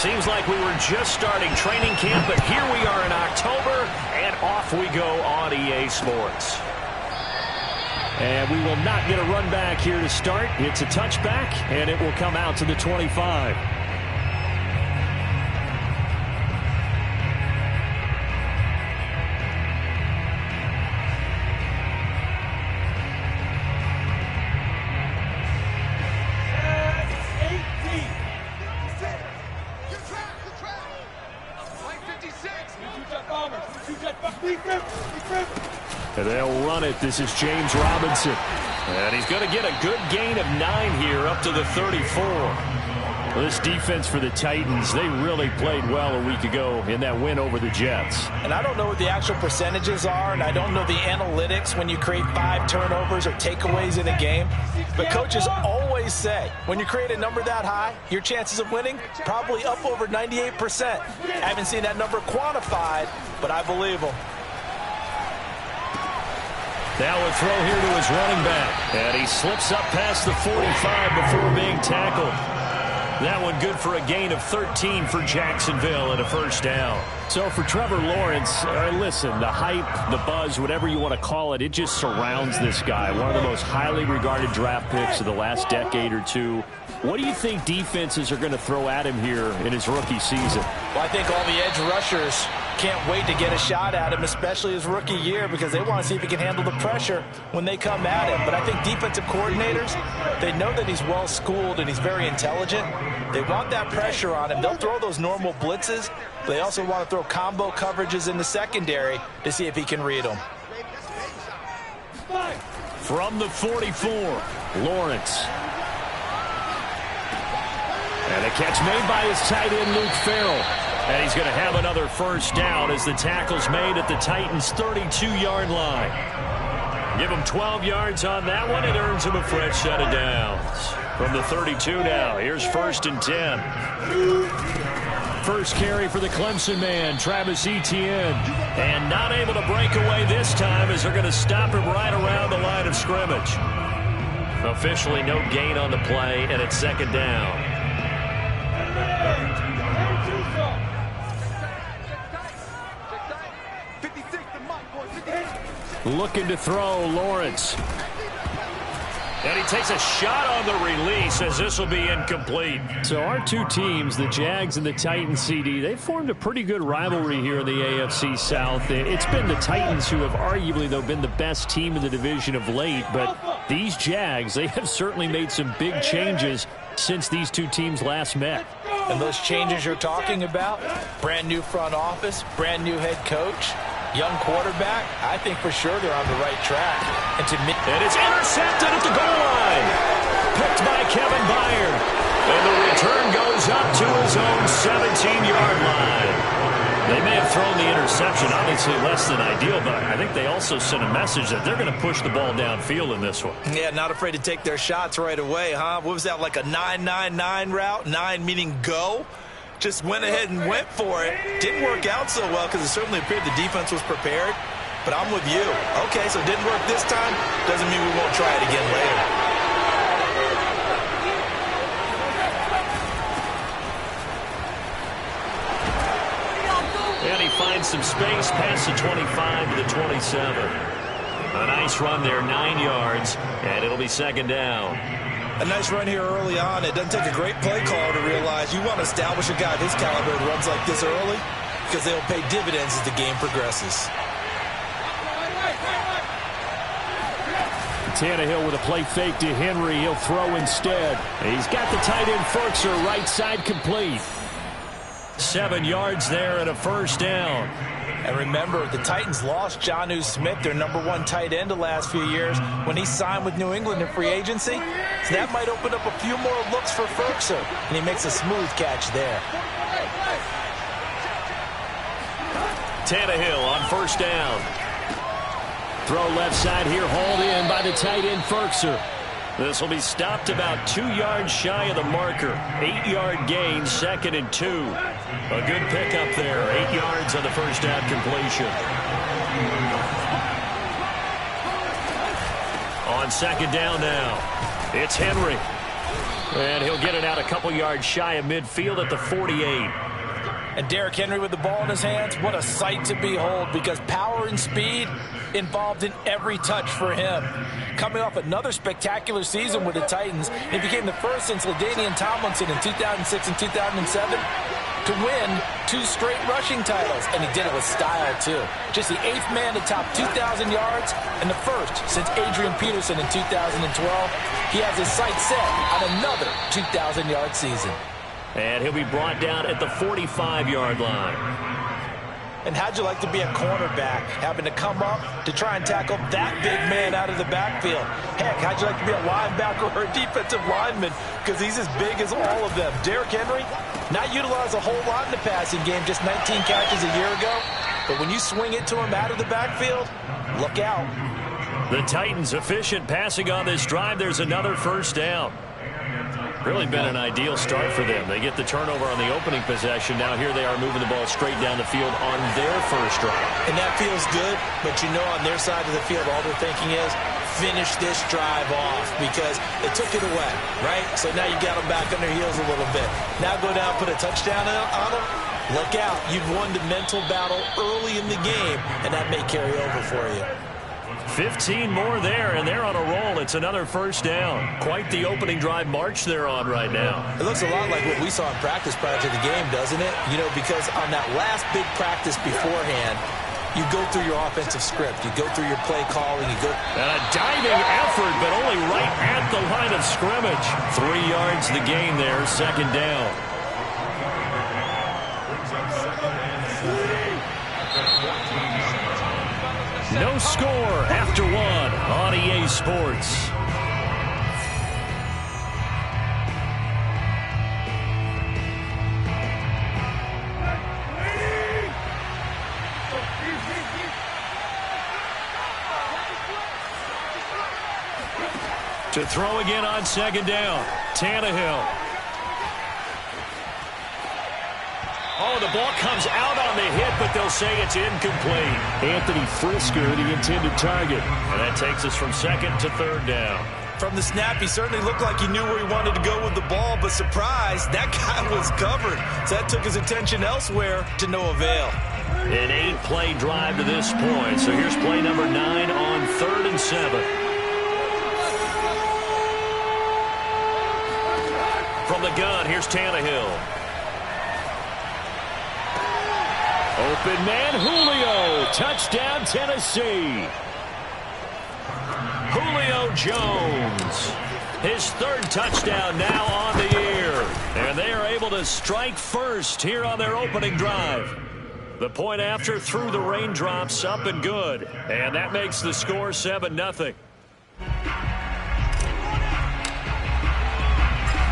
seems like we were just starting training camp, but here we are in October, and off we go on EA Sports. And we will not get a run back here to start. It's a touchback, and it will come out to the 25. And they'll run it. This is James Robinson. And he's going to get a good gain of 9 here up to the 34. Well, this defense for the Titans, they really played well a week ago in that win over the Jets. And I don't know what the actual percentages are, and I don't know the analytics when you create 5 turnovers or takeaways in a game. But coaches always say, when you create a number that high, your chances of winning probably up over 98%. I haven't seen that number quantified, but I believe them. Now a throw here to his running back. And he slips up past the 45 before being tackled. That one good for a gain of 13 for Jacksonville and a first down. So for Trevor Lawrence, listen, the hype, the buzz, whatever you want to call it, it just surrounds this guy. One of the most highly regarded draft picks of the last decade or two. What do you think defenses are going to throw at him here in his rookie season? Well, I think all the edge rushers can't wait to get a shot at him, especially his rookie year, because they want to see if he can handle the pressure when they come at him. But I think defensive coordinators, they know that he's well-schooled and he's very intelligent. They want that pressure on him. They'll throw those normal blitzes, but they also want to throw combo coverages in the secondary to see if he can read them. From the 44, Lawrence. And a catch made by his tight end, Luke Farrell. And he's going to have another first down as the tackle's made at the Titans' 32-yard line. Give him 12 yards on that one. It earns him a fresh set of downs. From the 32 now, here's 1st and 10. First carry for the Clemson man, Travis Etienne. And not able to break away this time as they're going to stop him right around the line of scrimmage. Officially no gain on the play, and it's 2nd down. Looking to throw, Lawrence. And he takes a shot on the release as this will be incomplete. So our two teams, the Jags and the Titans, CD, they formed a pretty good rivalry here in the AFC South. It's been the Titans who have arguably, though, been the best team in the division of late. But these Jags, they have certainly made some big changes since these two teams last met. And those changes you're talking about, brand new front office, brand new head coach, young quarterback, I think for sure they're on the right track. And it's intercepted at the goal line. Picked by Kevin Byard. And the return goes up to his own 17-yard line. They may have thrown the interception, obviously less than ideal, but I think they also sent a message that they're going to push the ball downfield in this one. Yeah, not afraid to take their shots right away, huh? What was that, like a 9-9-9 route? 9 meaning go? Just went ahead and went for it. Didn't work out so well because it certainly appeared the defense was prepared. But I'm with you. Okay, so it didn't work this time. Doesn't mean we won't try it again later. And he finds some space past the 25 to the 27. A nice run there, 9 yards, and it'll be 2nd down. A nice run here early on. It doesn't take a great play caller to realize you want to establish a guy of his caliber that runs like this early because they'll pay dividends as the game progresses. Tannehill with a play fake to Henry. He'll throw instead. He's got the tight end Ferkser right side complete. 7 yards there and a first down. And remember, the Titans lost Jonnu Smith, their #1 tight end the last few years, when he signed with New England in free agency. So that might open up a few more looks for Ferkser, and he makes a smooth catch there. Tannehill on first down. Throw left side here, hauled in by the tight end Ferkser. This will be stopped about 2 yards shy of the marker. 8-yard gain, 2nd and 2. A good pickup there. 8 yards on the first down completion. On 2nd down now, it's Henry. And he'll get it out a couple yards shy of midfield at the 48. And Derrick Henry with the ball in his hands, what a sight to behold, because power and speed involved in every touch for him. Coming off another spectacular season with the Titans, he became the first since LaDainian Tomlinson in 2006 and 2007 to win 2 straight rushing titles, and he did it with style, too. Just the 8th man to top 2,000 yards and the first since Adrian Peterson in 2012. He has his sights set on another 2,000-yard season. And he'll be brought down at the 45-yard line. And how'd you like to be a cornerback, having to come up to try and tackle that big man out of the backfield? Heck, how'd you like to be a linebacker or a defensive lineman? Because he's as big as all of them. Derrick Henry, not utilized a whole lot in the passing game, just 19 catches a year ago. But when you swing it to him out of the backfield, look out. The Titans efficient passing on this drive. There's another first down. Really been an ideal start for them. They get the turnover on the opening possession. Now here they are moving the ball straight down the field on their first drive. And that feels good, but you know on their side of the field all they're thinking is finish this drive off because they took it away, right? So now you got them back on their heels a little bit. Now go down, put a touchdown on them. Look out. You've won the mental battle early in the game, and that may carry over for you. 15 more there, and they're on a roll. It's another first down. Quite the opening drive march they're on right now. It looks a lot like what we saw in practice prior to the game, doesn't it? You know, because on that last big practice beforehand, you go through your offensive script. You go through your play calling. You go. And a diving effort, but only right at the line of scrimmage. 3 yards the gain there, second down. No score after 1 on EA Sports. To throw again on second down, Tannehill. Oh, the ball comes out on the hit, but they'll say it's incomplete. Anthony Frisker, the intended target. And that takes us from second to third down. From the snap, he certainly looked like he knew where he wanted to go with the ball, but surprise, that guy was covered. So that took his attention elsewhere to no avail. An 8-play drive to this point. So here's play number 9 on 3rd and 7. From the gun, here's Tannehill. Open man, Julio. Touchdown, Tennessee. Julio Jones. His 3rd touchdown now on the year. And they are able to strike first here on their opening drive. The point after through the raindrops, up and good. And that makes the score 7-0.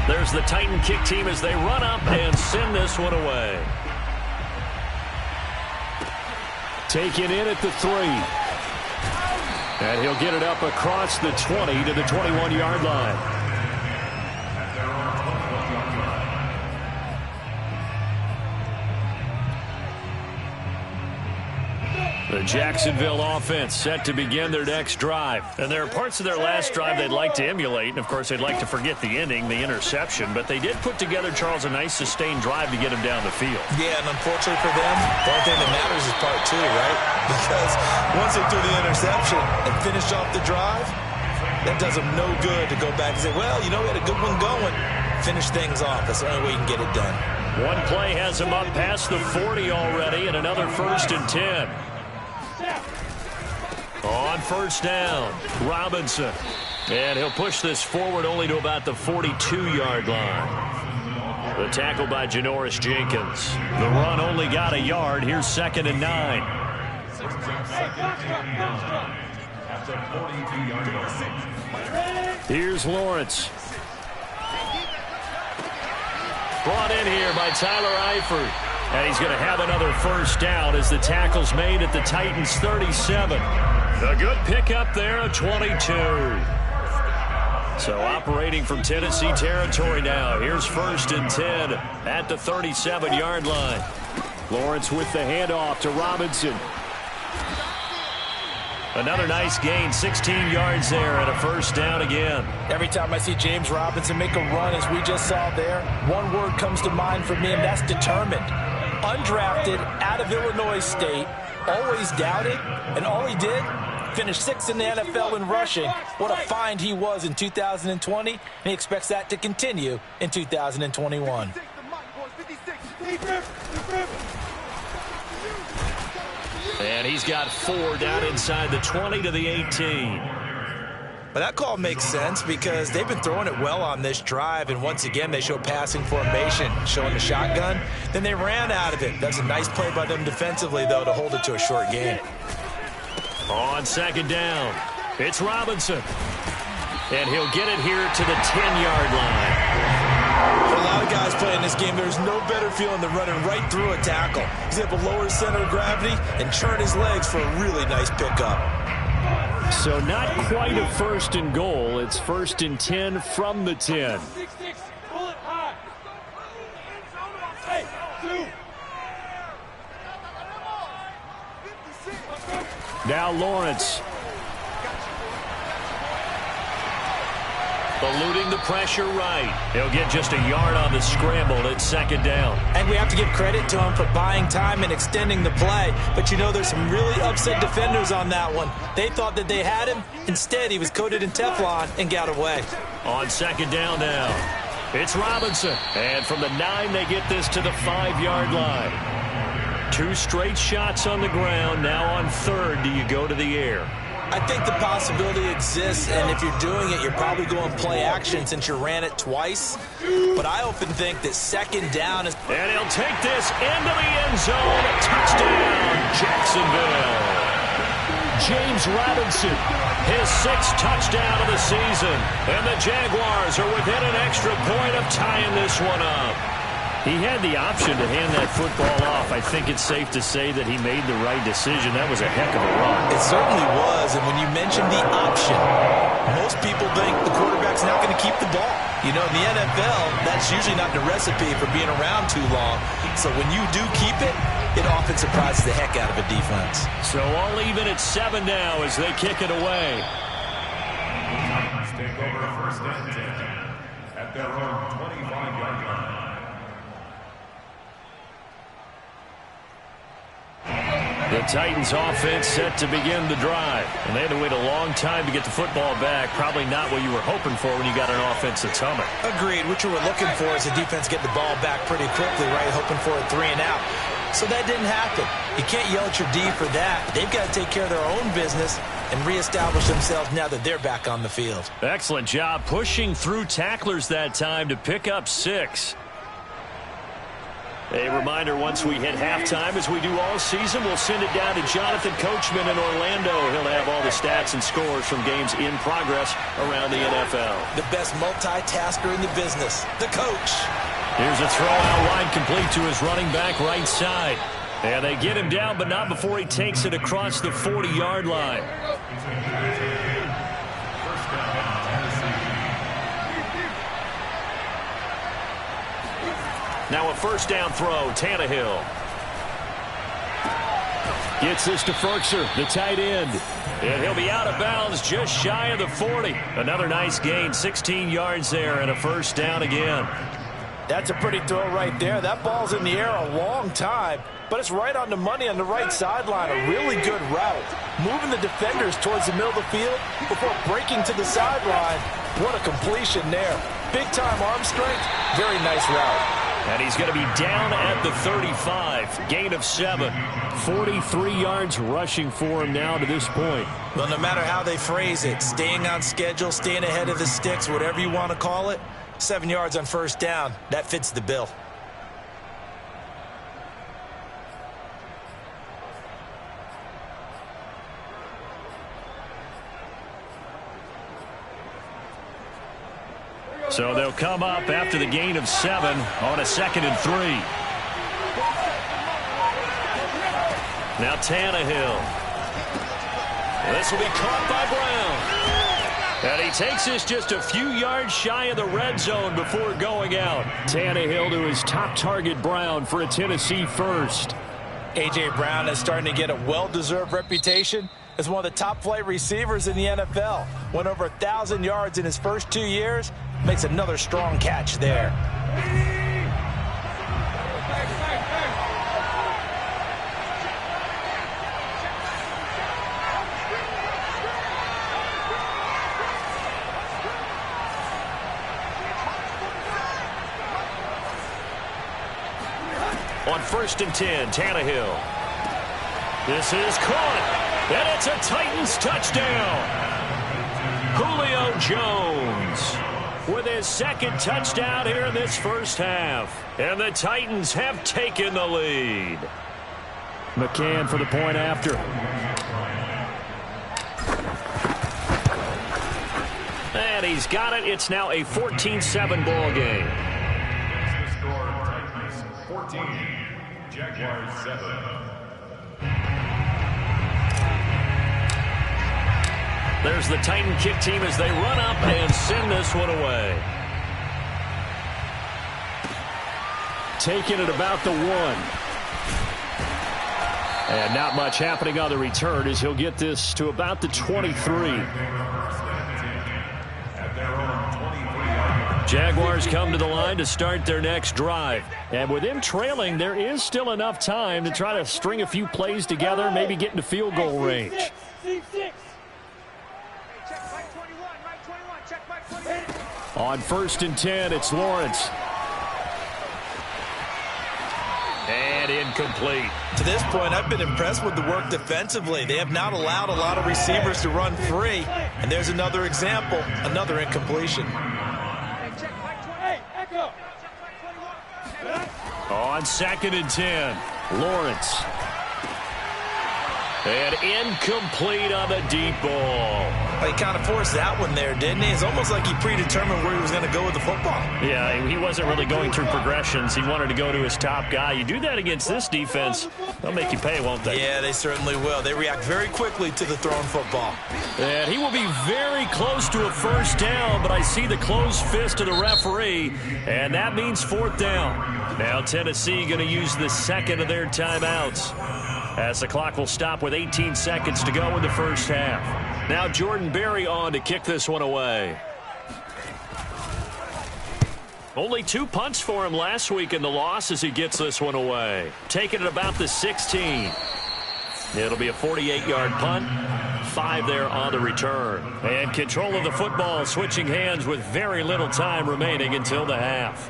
There's the Titan kick team as they run up and send this one away. Taken in at the 3. And he'll get it up across the 20 to the 21-yard line. The Jacksonville offense set to begin their next drive. And there are parts of their last drive they'd like to emulate. And, of course, they'd like to forget the ending, the interception. But they did put together, Charles, a nice sustained drive to get him down the field. Yeah, and unfortunately for them, the only thing that matters is part 2, right? Because once they threw the interception and finished off the drive, that does them no good to go back and say, well, you know, we had a good one going. Finish things off. That's the only way you can get it done. One play has him up past the 40 already, and another 1st and 10. On first down, Robinson. And he'll push this forward only to about the 42-yard line. The tackle by Janoris Jenkins. The run only got a yard. Here's 2nd and 9. Here's Lawrence. Brought in here by Tyler Eifert. And he's going to have another first down as the tackle's made at the Titans' 37. A good pickup there at 22. So operating from Tennessee territory now. Here's 1st and 10 at the 37-yard line. Lawrence with the handoff to Robinson. Another nice gain, 16 yards there and a first down again. Every time I see James Robinson make a run, as we just saw there, one word comes to mind for me, and that's determined. Undrafted, out of Illinois State, always doubted, and all he did, finished 6th in the NFL in rushing. What a find he was in 2020, and he expects that to continue in 2021. And he's got 4 down inside the 20 to the 18. But that call makes sense because they've been throwing it well on this drive, and once again they show passing formation, showing the shotgun. Then they ran out of it. That's a nice play by them defensively, though, to hold it to a short gain. On second down, it's Robinson. And he'll get it here to the 10-yard line. For a lot of guys playing this game, there's no better feeling than running right through a tackle. He's able to lower his center of gravity and churn his legs for a really nice pickup. So not quite a first and goal. It's 1st and 10 from the 10. Now Lawrence. Eluding the pressure right. He'll get just a yard on the scramble at second down. And we have to give credit to him for buying time and extending the play. But you know, there's some really upset defenders on that one. They thought that they had him. Instead, he was coated in Teflon and got away. On second down now, it's Robinson. And from the 9, they get this to the 5-yard line. 2 straight shots on the ground. Now on 3rd, do you go to the air? I think the possibility exists, and if you're doing it, you're probably going play action since you ran it twice. But I often think that second down is... And he'll take this into the end zone. Touchdown, Jacksonville. James Robinson, his 6th touchdown of the season. And the Jaguars are within an extra point of tying this one up. He had the option to hand that football off. I think it's safe to say that he made the right decision. That was a heck of a run. It certainly was, and when you mention the option, most people think the quarterback's not going to keep the ball. You know, in the NFL, that's usually not the recipe for being around too long. So when you do keep it, it often surprises the heck out of a defense. So all even at 7 now as they kick it away. Take over 1st and 10 at their own 25-yard line. The Titans offense set to begin the drive. And they had to wait a long time to get the football back. Probably not what you were hoping for when you got an offensive humming. Agreed. What you were looking for is the defense get the ball back pretty quickly, right? Hoping for a 3 and out. So that didn't happen. You can't yell at your D for that. They've got to take care of their own business and reestablish themselves now that they're back on the field. Excellent job pushing through tacklers that time to pick up 6. A reminder, once we hit halftime, as we do all season, we'll send it down to Jonathan Coachman in Orlando. He'll have all the stats and scores from games in progress around the NFL. The best multitasker in the business, the coach. Here's a throw out wide, complete to his running back right side. And they get him down, but not before he takes it across the 40-yard line. Now a first down throw, Tannehill. Gets this to Ferkser, the tight end. And he'll be out of bounds just shy of the 40. Another nice gain, 16 yards there and a first down again. That's a pretty throw right there. That ball's in the air a long time, but it's right on the money on the right sideline. A really good route. Moving the defenders towards the middle of the field before breaking to the sideline. What a completion there. Big-time arm strength. Very nice route. And he's going to be down at the 35. Gain of 7. 43 yards rushing for him now to this point. Well, no matter how they phrase it, staying on schedule, staying ahead of the sticks, whatever you want to call it, 7 yards on first down, that fits the bill. So they'll come up after the gain of 7 on a 2nd and 3. Now Tannehill. This will be caught by Brown. And he takes this just a few yards shy of the red zone before going out. Tannehill to his top target, Brown, for a Tennessee first. A.J. Brown is starting to get a well-deserved reputation is one of the top-flight receivers in the NFL. Went over 1,000 yards in his first 2 years. Makes another strong catch there. On 1st and 10, Tannehill. This is caught, and it's a Titans touchdown. Julio Jones with his second touchdown here in this first half. And the Titans have taken the lead. McCann for the point after. And he's got it. It's now a 14-7 ball game. The score, Titans 14, Jaguars 7. There's the Titan kick team as they run up and send this one away. Taking it about the 1. And not much happening on the return as he'll get this to about the 23. Jaguars come to the line to start their next drive. And with them trailing, there is still enough time to try to string a few plays together, maybe get into field goal range. On 1st and 10, it's Lawrence. And incomplete. To this point, I've been impressed with the work defensively. They have not allowed a lot of receivers to run free. And there's another example, another incompletion. On 2nd and 10, Lawrence. And incomplete on the deep ball. He kind of forced that one there, didn't he? It's almost like he predetermined where he was going to go with the football. Yeah, he wasn't really going through progressions. He wanted to go to his top guy. You do that against this defense, they'll make you pay, won't they? Yeah, they certainly will. They react very quickly to the thrown football. And he will be very close to a first down, but I see the closed fist of the referee, and that means 4th down. Now Tennessee going to use the second of their timeouts, as the clock will stop with 18 seconds to go in the first half. Now Jordan Berry on to kick this one away. Only 2 punts for him last week in the loss as he gets this one away. Taking it about the 16. It'll be a 48-yard punt. 5 there on the return. And control of the football switching hands with very little time remaining until the half.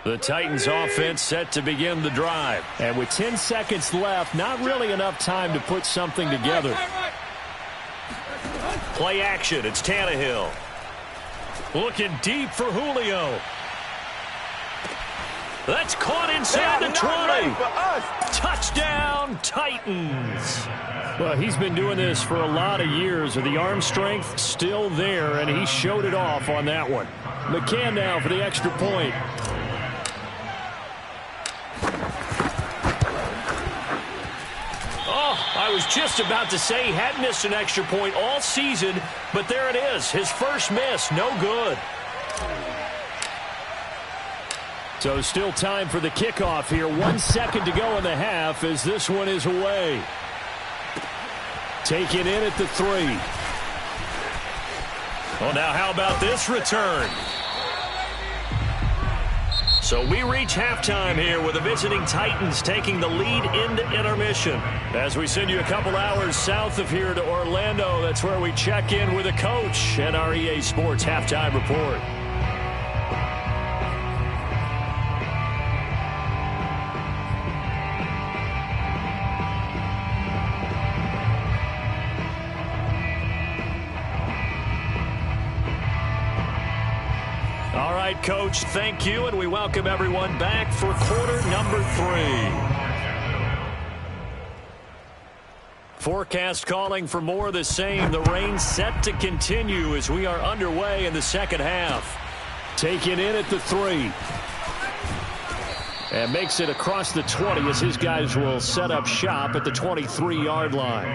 The Titans offense set to begin the drive. And with 10 seconds left, not really enough time to put something together. Play action, it's Tannehill. Looking deep for Julio. That's caught inside the 20. Touchdown, Titans. Well, he's been doing this for a lot of years with the arm strength still there, and he showed it off on that one. McCann now for the extra point. I was just about to say he had missed an extra point all season, but there it is. His first miss, no good. So still time for the kickoff here. 1 second to go in the half as this one is away. Taken in at the 3. Well, now how about this return? So we reach halftime here with the visiting Titans taking the lead into intermission. As we send you a couple hours south of here to Orlando, that's where we check in with a coach and our EA Sports Halftime Report. All right, Coach, thank you, and we welcome everyone back for quarter number 3. Forecast calling for more of the same. The rain set to continue as we are underway in the second half. Taken in at the 3. And makes it across the 20 as his guys will set up shop at the 23-yard line.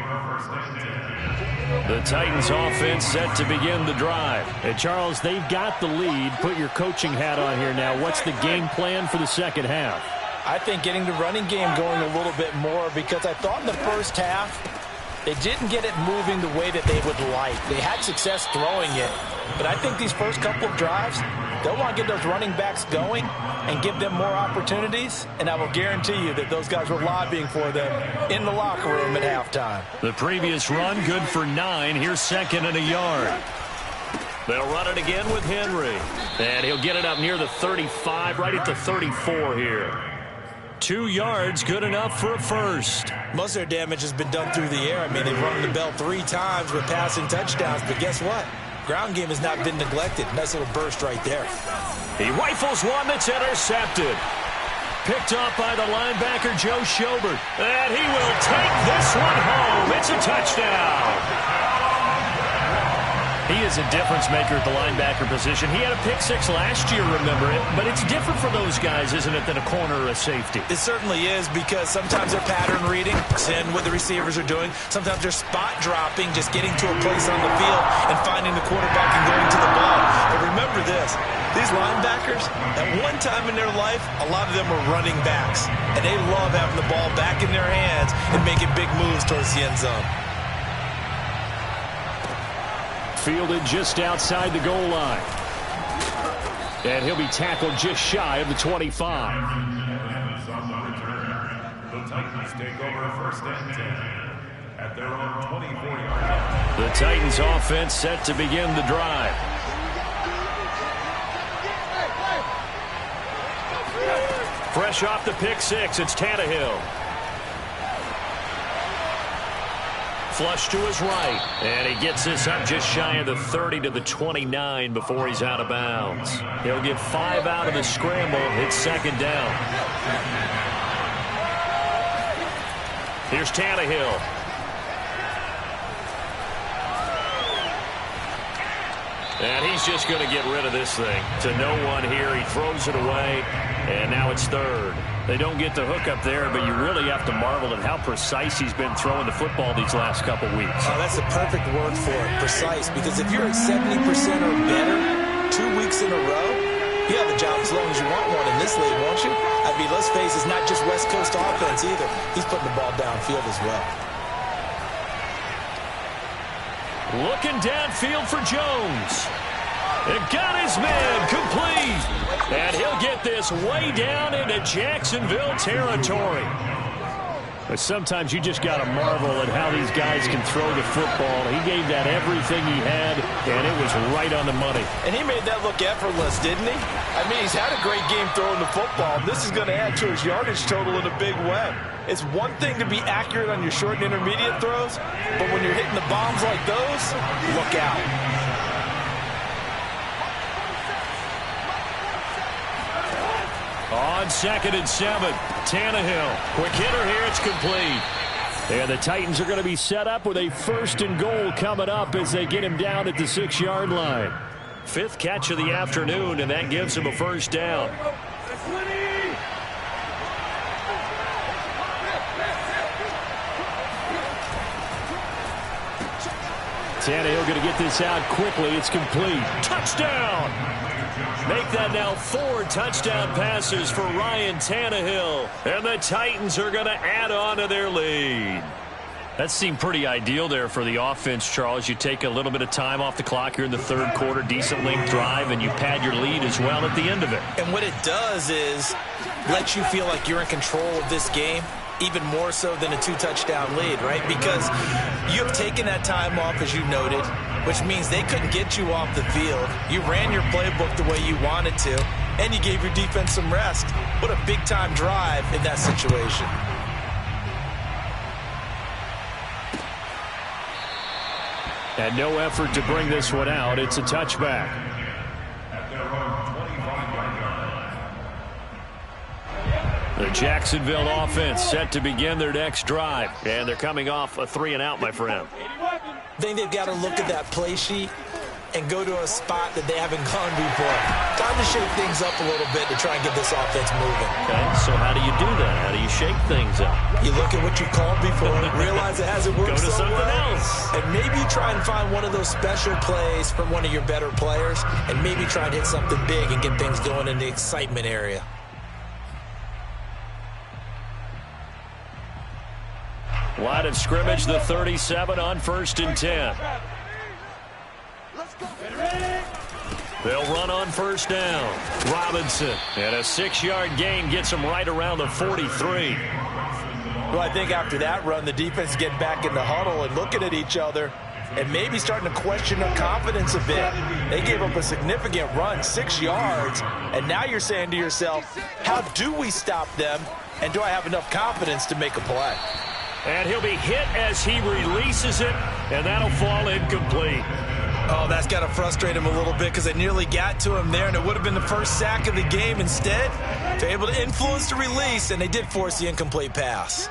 The Titans offense set to begin the drive. And Charles, they've got the lead. Put your coaching hat on here now. What's the game plan for the second half? I think getting the running game going a little bit more, because I thought in the first half they didn't get it moving the way that they would like. They had success throwing it. But I think these first couple of drives, they'll want to get those running backs going and give them more opportunities, and I will guarantee you that those guys were lobbying for them in the locker room at halftime. The previous run good for 9. Here's second and a yard. They'll run it again with Henry. And he'll get it up near the 35, right at the 34 here. 2 yards, good enough for a first. Most of their damage has been done through the air. I mean, they've rung the bell 3 times with passing touchdowns, but guess what? Ground game has not been neglected. Nice little burst right there. He rifles one that's intercepted. Picked off by the linebacker, Joe Schobert. And he will take this one home. It's a touchdown. He is a difference maker at the linebacker position. He had a pick 6 last year, remember it. But it's different for those guys, isn't it, than a corner or a safety? It certainly is, because sometimes they're pattern reading, seeing what the receivers are doing. Sometimes they're spot dropping, just getting to a place on the field and finding the quarterback and going to the ball. But remember this, these linebackers, at one time in their life, a lot of them were running backs. And they love having the ball back in their hands and making big moves towards the end zone. Fielded just outside the goal line. And he'll be tackled just shy of the 25. The Titans take over first and 10 at their own 24-yard line. The Titans offense set to begin the drive. Fresh off the pick 6, it's Tannehill. Flush to his right, and he gets this up just shy of the 30 to the 29 before he's out of bounds. He'll get 5 out of the scramble. It's second down. Here's Tannehill. And he's just going to get rid of this thing. To no one here. He throws it away, and now it's third. They don't get the hook up there, but you really have to marvel at how precise he's been throwing the football these last couple weeks. Oh, that's the perfect word for it, precise, because if you're at 70% or better 2 weeks in a row, you have a job as long as you want one in this league, won't you? I mean, let's face it, it's not just West Coast offense either. He's putting the ball downfield as well. Looking downfield for Jones. It got his man complete. And he'll get this way down into Jacksonville territory. But sometimes you just got to marvel at how these guys can throw the football. He gave that everything he had, and it was right on the money. And he made that look effortless, didn't he? I mean, he's had a great game throwing the football. This is going to add to his yardage total in a big way. It's one thing to be accurate on your short and intermediate throws, but when you're hitting the bombs like those, look out. On 2nd and 7, Tannehill. Quick hitter here, it's complete. And the Titans are going to be set up with a 1st and goal coming up as they get him down at the 6-yard line. 5th catch of the afternoon, and that gives him a first down. Tannehill going to get this out quickly. It's complete. Touchdown! Make that now 4 touchdown passes for Ryan Tannehill. And the Titans are going to add on to their lead. That seemed pretty ideal there for the offense, Charles. You take a little bit of time off the clock here in the 3rd quarter, decent length drive, and you pad your lead as well at the end of it. And what it does is let you feel like you're in control of this game, even more so than a 2-touchdown lead, right? Because you have taken that time off, as you noted, which means they couldn't get you off the field. You ran your playbook the way you wanted to, and you gave your defense some rest. What a big-time drive in that situation. And no effort to bring this one out. It's a touchback. At their own 25-yard line. The Jacksonville offense set to begin their next drive. And they're coming off a 3-and-out, my friend. I think they've got to look at that play sheet and go to a spot that they haven't gone before. Time to shake things up a little bit to try and get this offense moving. Okay, so how do you do that? How do you shake things up? You look at what you called before, realize it hasn't worked Go to so something well, else. and maybe try and find one of those special plays from one of your better players, and maybe try and hit something big and get things going in the excitement area. Line of scrimmage, the 37 on 1st and 10. They'll run on 1st down. Robinson, and a 6-yard gain gets him right around the 43. Well, I think after that run, the defense get back in the huddle and looking at each other and maybe starting to question their confidence a bit. They gave up a significant run, 6 yards, and now you're saying to yourself, how do we stop them, and do I have enough confidence to make a play? And he'll be hit as he releases it, and that'll fall incomplete. Oh, that's got to frustrate him a little bit because they nearly got to him there, and it would have been the first sack of the game. Instead, they're able to influence the release, and they did force the incomplete pass.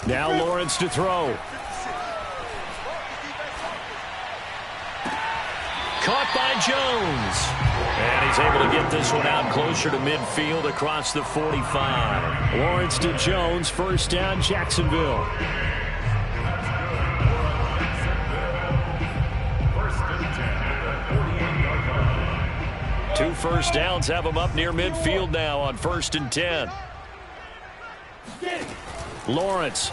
Now Lawrence to throw. Caught by Jones. And he's able to get this one out closer to midfield across the 45. Lawrence to Jones, 1st down, Jacksonville. Two first downs have him up near midfield now on 1st and 10. Lawrence.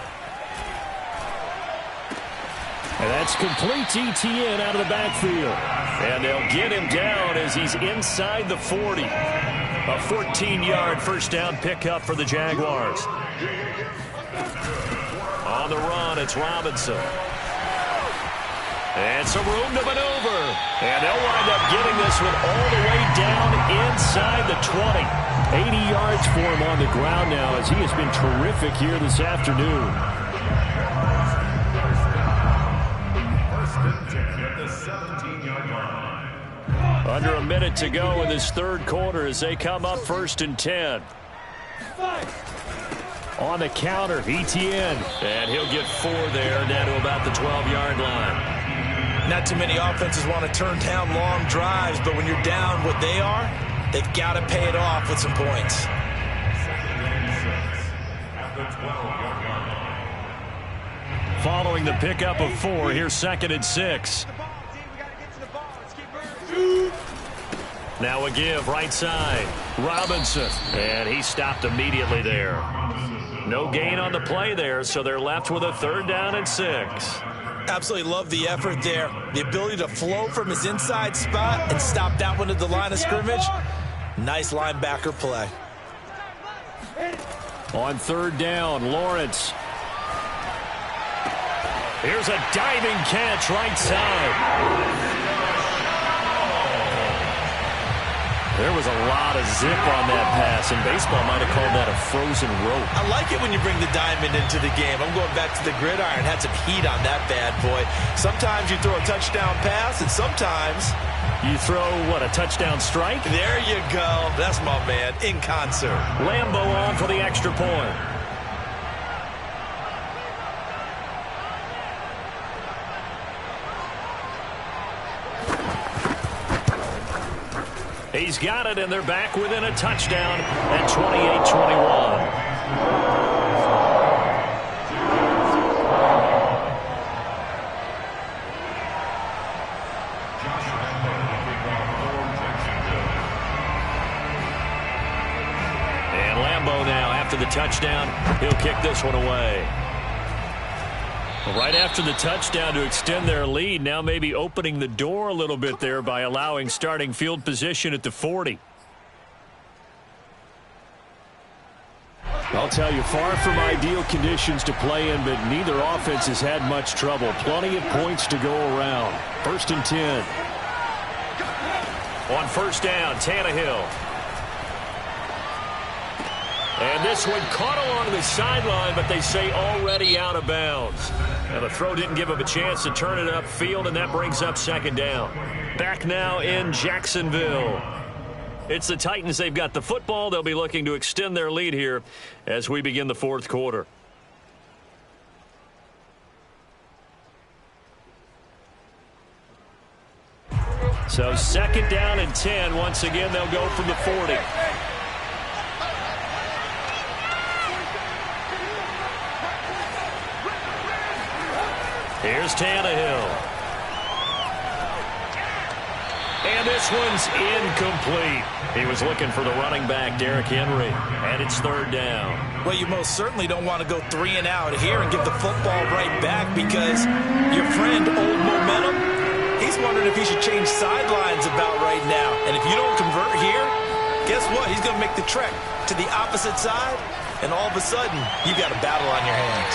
And that's complete to ETN out of the backfield. And they'll get him down as he's inside the 40. A 14-yard first down pickup for the Jaguars. On the run, it's Robinson. And some room to maneuver. And they'll wind up getting this one all the way down inside the 20. 80 yards for him on the ground now as he has been terrific here this afternoon. Under a minute to go in this 3rd quarter as they come up 1st and 10. On the counter, ETN. And he'll get 4 there, down to about the 12-yard line. Not too many offenses want to turn down long drives, but when you're down what they are, they've got to pay it off with some points. Following the pickup of 4, here's 2nd and 6. Now a give, right side. Robinson. And he stopped immediately there. No gain on the play there, so they're left with a 3rd down and 6. Absolutely love the effort there. The ability to flow from his inside spot and stop that one at the line of scrimmage. Nice linebacker play. On 3rd down, Lawrence. Here's a diving catch right side. There was a lot of zip on that pass, and baseball might have called that a frozen rope. I like it when you bring the diamond into the game. I'm going back to the gridiron. Had some heat on that bad boy. Sometimes you throw a touchdown pass, and sometimes you throw, what, a touchdown strike? There you go. That's my man, in concert. Lambo on for the extra point. He's got it, and they're back within a touchdown at 28-21. And Lambo now, after the touchdown, he'll kick this one away. Right after the touchdown to extend their lead, now maybe opening the door a little bit there by allowing starting field position at the 40. I'll tell you, far from ideal conditions to play in, but neither offense has had much trouble. Plenty of points to go around. 1st and 10. On 1st down, Tannehill. And this one caught along the sideline, but they say already out of bounds. And the throw didn't give him a chance to turn it upfield, and that brings up 2nd down. Back now in Jacksonville. It's the Titans. They've got the football. They'll be looking to extend their lead here as we begin the 4th quarter. So 2nd down and 10. Once again, they'll go from the 40. Here's Tannehill. And this one's incomplete. He was looking for the running back, Derrick Henry. And it's 3rd down. Well, you most certainly don't want to go 3 and out here and give the football right back because your friend, Old Momentum, he's wondering if he should change sidelines about right now. And if you don't convert here, guess what? He's going to make the trek to the opposite side, and all of a sudden, you've got a battle on your hands.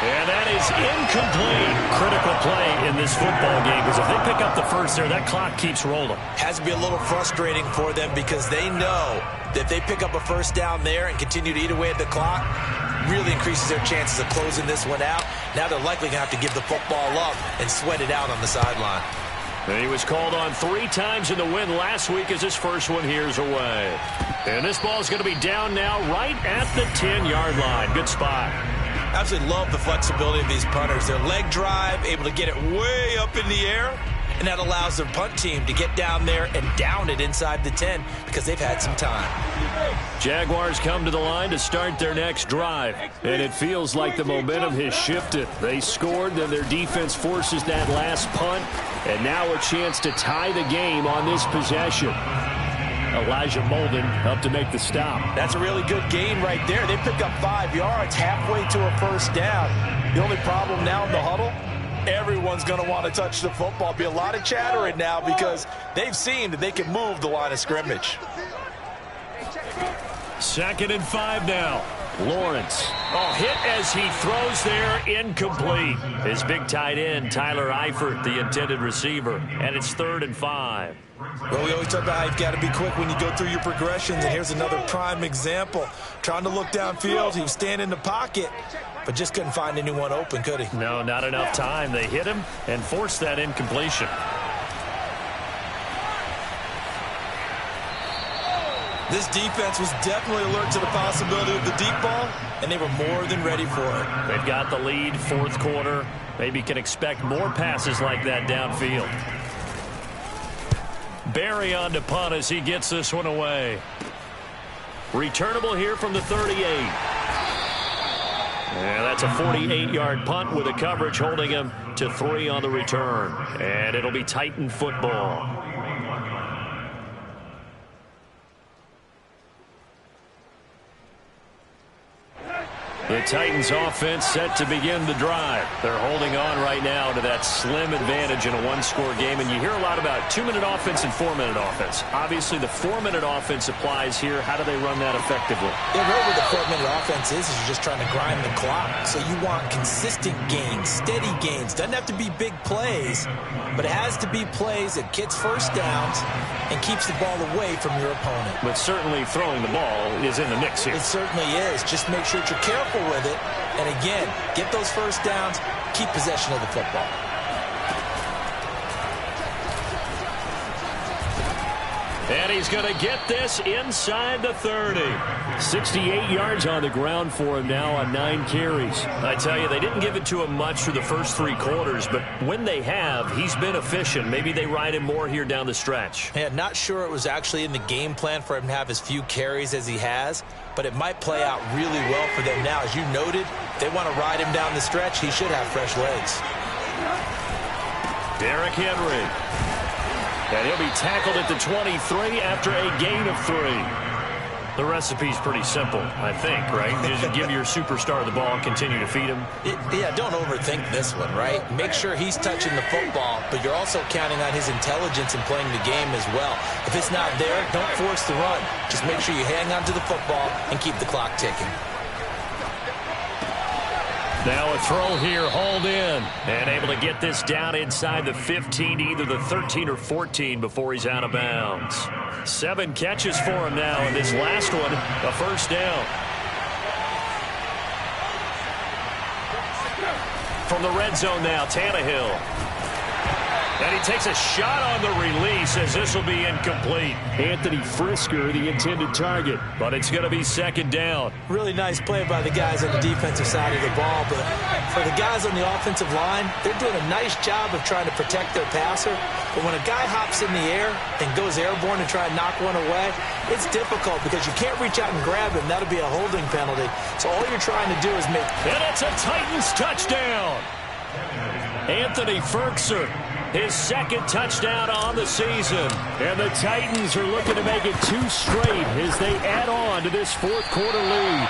And that is incomplete. Critical play in this football game because if they pick up the first there, that clock keeps rolling. Has to be a little frustrating for them because they know that if they pick up a first down there and continue to eat away at the clock, really increases their chances of closing this one out. Now they're likely going to have to give the football up and sweat it out on the sideline. And he was called on 3 times in the win last week as his first one here's away. And this ball is going to be down now right at the 10-yard line. Good spot. Absolutely love the flexibility of these punters. Their leg drive, able to get it way up in the air, and that allows their punt team to get down there and down it inside the 10 because they've had some time. Jaguars come to the line to start their next drive, and it feels like the momentum has shifted. They scored, then their defense forces that last punt, and now a chance to tie the game on this possession. Elijah Molden up to make the stop. That's a really good gain right there. They pick up 5 yards halfway to a first down. The only problem now in the huddle, everyone's going to want to touch the football. Be a lot of chattering now because they've seen that they can move the line of scrimmage. 2nd and 5 now. Lawrence. Hit as he throws there, incomplete. His big tight end, Tyler Eifert, the intended receiver. And it's 3rd and 5. Well, we always talk about how you've got to be quick when you go through your progressions, and here's another prime example. Trying to look downfield, he was standing in the pocket, but just couldn't find anyone open, could he? No, not enough time. They hit him and forced that incompletion. This defense was definitely alert to the possibility of the deep ball, and they were more than ready for it. They've got the lead, 4th quarter. Maybe can expect more passes like that downfield. Barry on to punt as he gets this one away. Returnable here from the 38. And that's a 48-yard punt with a coverage holding him to 3 on the return. And it'll be Titan football. The Titans offense set to begin the drive. They're holding on right now to that slim advantage in a 1-score game. And you hear a lot about 2-minute offense and 4-minute offense. Obviously, the 4-minute offense applies here. How do they run that effectively? Yeah, really what the 4-minute offense is you're just trying to grind the clock. So you want consistent gains, steady gains. Doesn't have to be big plays, but it has to be plays that gets first downs and keeps the ball away from your opponent. But certainly throwing the ball is in the mix here. It certainly is. Just make sure that you're careful with it. And again, get those first downs, keep possession of the football. And he's going to get this inside the 30. 68 yards on the ground for him now on 9 carries. I tell you, they didn't give it to him much through the first 3 quarters, but when they have, he's been efficient. Maybe they ride him more here down the stretch. Yeah, not sure it was actually in the game plan for him to have as few carries as he has, but it might play out really well for them now. As you noted, if they want to ride him down the stretch, he should have fresh legs. Derrick Henry. And he'll be tackled at the 23 after a gain of 3. The recipe's pretty simple, I think, right? Just give your superstar the ball and continue to feed him. Yeah, don't overthink this one, right? Make sure he's touching the football, but you're also counting on his intelligence in playing the game as well. If it's not there, don't force the run. Just make sure you hang on to the football and keep the clock ticking. Now a throw here, hauled in, and able to get this down inside the 15, either the 13 or 14 before he's out of bounds. 7 catches for him now, and this last one, a first down. From the red zone now, Tannehill. And he takes a shot on the release as this will be incomplete. Anthony Frisker, the intended target, but it's going to be second down. Really nice play by the guys on the defensive side of the ball, but for the guys on the offensive line, they're doing a nice job of trying to protect their passer. But when a guy hops in the air and goes airborne and try and knock one away, it's difficult because you can't reach out and grab him. That'll be a holding penalty. So all you're trying to do is make... And it's a Titans touchdown. Anthony Frisker, his second touchdown on the season. And the Titans are looking to make it 2 straight as they add on to this fourth quarter lead.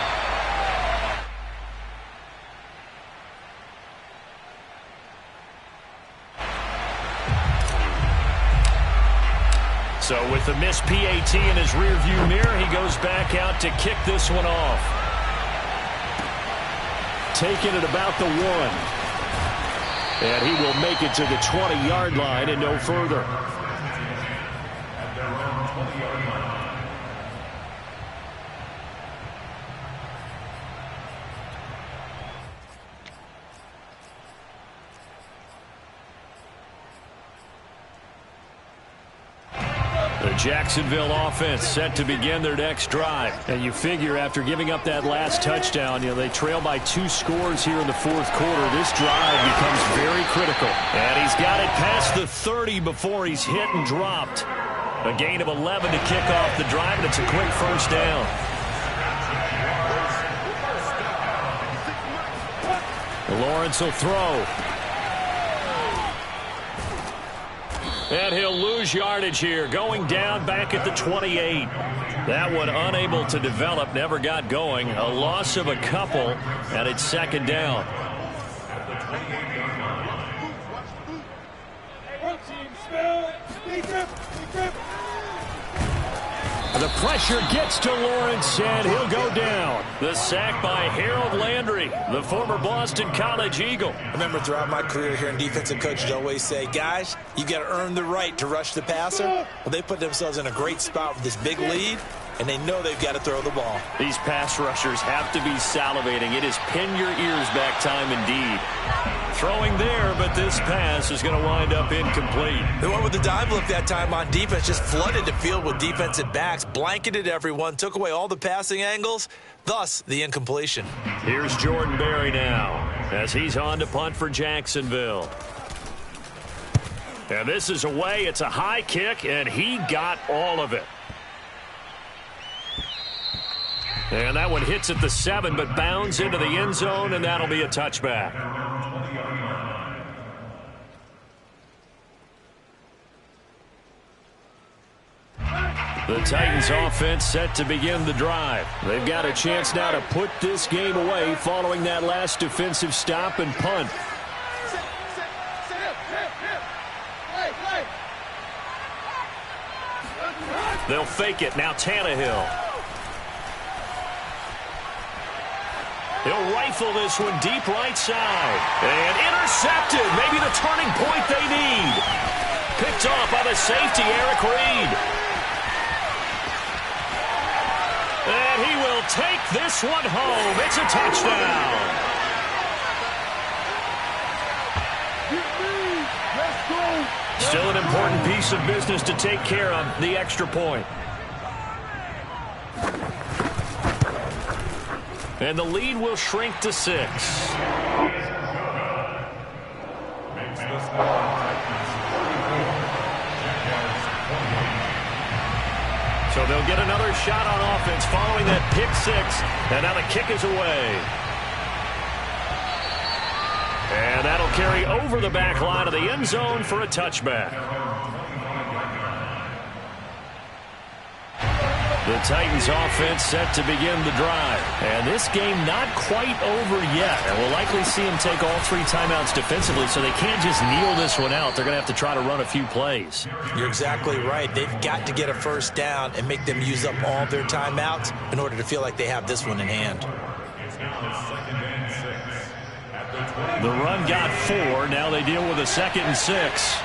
So with the missed PAT in his rearview mirror, he goes back out to kick this one off. Taking it about the 1. And he will make it to the 20-yard line and no further. At their own 20-yard line. The Jacksonville offense set to begin their next drive. And you figure after giving up that last touchdown, they trail by 2 scores here in the fourth quarter. This drive becomes very critical. And he's got it past the 30 before he's hit and dropped. A gain of 11 to kick off the drive, and it's a quick first down. Lawrence will throw. And he'll lose yardage here, going down back at the 28. That one unable to develop, never got going. A loss of a couple, and it's second down. The pressure gets to Lawrence, and he'll go down. The sack by Harold Landry, the former Boston College Eagle. I remember throughout my career here in defensive coaches always say, guys, you got to earn the right to rush the passer. Well, they put themselves in a great spot with this big lead, and they know they've got to throw the ball. These pass rushers have to be salivating. It is pin your ears back time indeed. Throwing there, but this pass is going to wind up incomplete. They went with the dive look that time on defense, just flooded the field with defensive backs, blanketed everyone, took away all the passing angles, thus the incompletion. Here's Jordan Berry now as he's on to punt for Jacksonville. And this is away. It's a high kick, and he got all of it. And that one hits at the 7, but bounds into the end zone, and that'll be a touchback. The Titans offense set to begin the drive. They've got a chance now to put this game away following that last defensive stop and punt. They'll fake it. Now Tannehill. He'll rifle this one deep right side. And intercepted. Maybe the turning point they need. Picked off by the safety, Eric Reed. And he will take this one home. It's a touchdown. Still an important piece of business to take care of, the extra point. And the lead will shrink to 6. So they'll get another shot on offense following that pick 6. And now the kick is away. And that'll carry over the back line of the end zone for a touchback. The Titans offense set to begin the drive. And this game not quite over yet. And we'll likely see them take all 3 timeouts defensively, so they can't just kneel this one out. They're going to have to try to run a few plays. You're exactly right. They've got to get a first down and make them use up all their timeouts in order to feel like they have this one in hand. The run got 4. Now they deal with a 2nd and 6.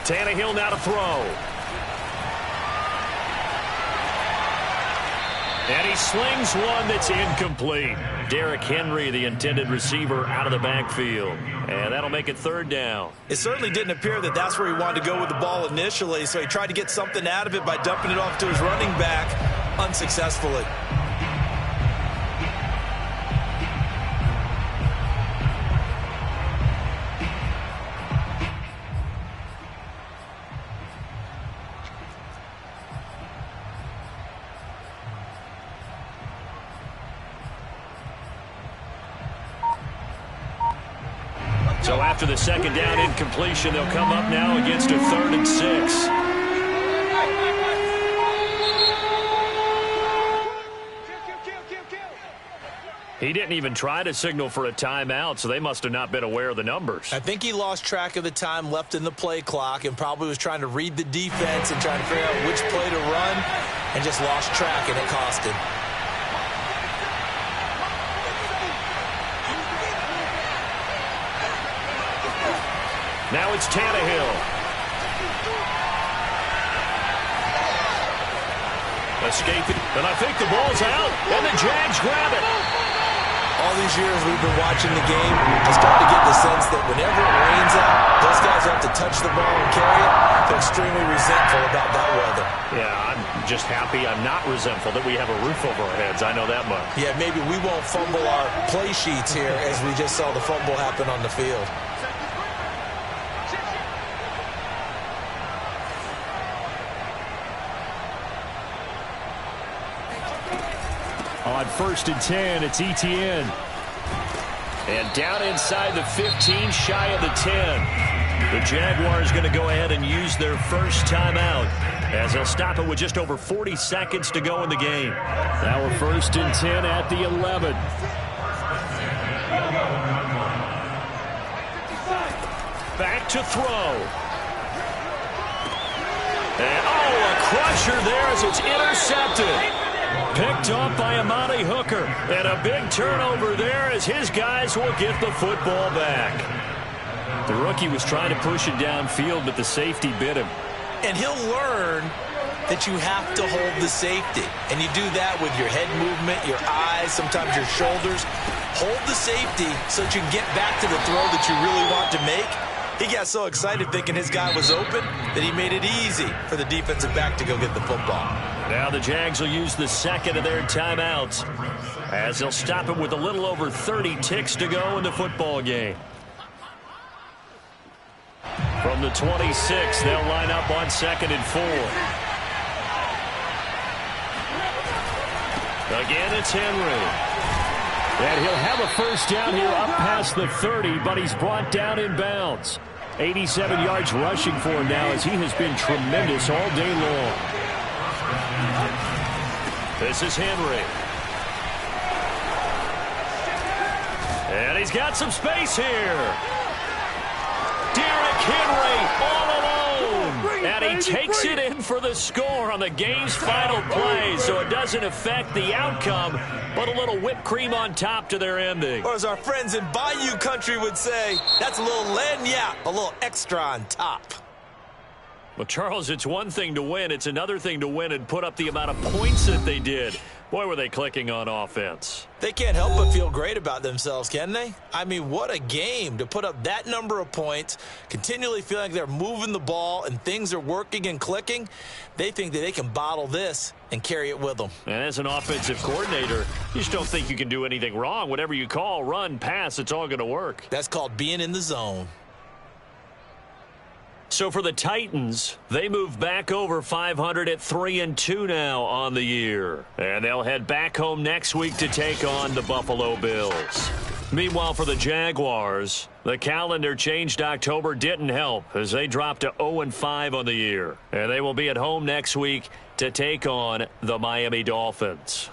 Tannehill now to throw. And he slings one that's incomplete. Derrick Henry, the intended receiver, out of the backfield. And that'll make it third down. It certainly didn't appear that that's where he wanted to go with the ball initially, so he tried to get something out of it by dumping it off to his running back unsuccessfully. So after the second down incompletion, they'll come up now against a 3rd and 6. He didn't even try to signal for a timeout, so they must have not been aware of the numbers. I think he lost track of the time left in the play clock and probably was trying to read the defense and trying to figure out which play to run and just lost track, and it cost him. Now it's Tannehill. Escaping, and I think the ball's out, and the Jags grab it. All these years we've been watching the game, I start to get the sense that whenever it rains out, those guys have to touch the ball and carry it. They're extremely resentful about that weather. Yeah, I'm just happy I'm not resentful that we have a roof over our heads. I know that much. Yeah, maybe we won't fumble our play sheets here as we just saw the fumble happen on the field. On 1st and 10, it's Etienne. And down inside the 15, shy of the 10. The Jaguars going to go ahead and use their first timeout as they'll stop it with just over 40 seconds to go in the game. Now we're 1st and 10 at the 11. Back to throw. And, a crusher there as it's intercepted. Picked off by Amani Hooker. And a big turnover there as his guys will get the football back. The rookie was trying to push it downfield, but the safety bit him. And he'll learn that you have to hold the safety. And you do that with your head movement, your eyes, sometimes your shoulders. Hold the safety so that you can get back to the throw that you really want to make. He got so excited thinking his guy was open that he made it easy for the defensive back to go get the football. Now the Jags will use the second of their timeouts as they'll stop it with a little over 30 ticks to go in the football game. From the 26, they'll line up on 2nd and 4. Again, it's Henry. And he'll have a first down here up past the 30, but he's brought down in bounds. 87 yards rushing for him now as he has been tremendous all day long. This is Henry. And he's got some space here. Derrick Henry all alone. And he takes it in for the score on the game's final play. So it doesn't affect the outcome, but a little whipped cream on top to their ending. Or as our friends in Bayou country would say, that's a little lagniappe, a little extra on top. Well, Charles, it's one thing to win. It's another thing to win and put up the amount of points that they did. Boy, were they clicking on offense. They can't help but feel great about themselves, can they? I mean, what a game to put up that number of points, continually feeling like they're moving the ball and things are working and clicking. They think that they can bottle this and carry it with them. And as an offensive coordinator, you just don't think you can do anything wrong. Whatever you call, run, pass, it's all going to work. That's called being in the zone. So for the Titans, they move back over 500 at 3-2 now on the year. And they'll head back home next week to take on the Buffalo Bills. Meanwhile, for the Jaguars, the calendar changed October didn't help as they dropped to 0-5 on the year. And they will be at home next week to take on the Miami Dolphins.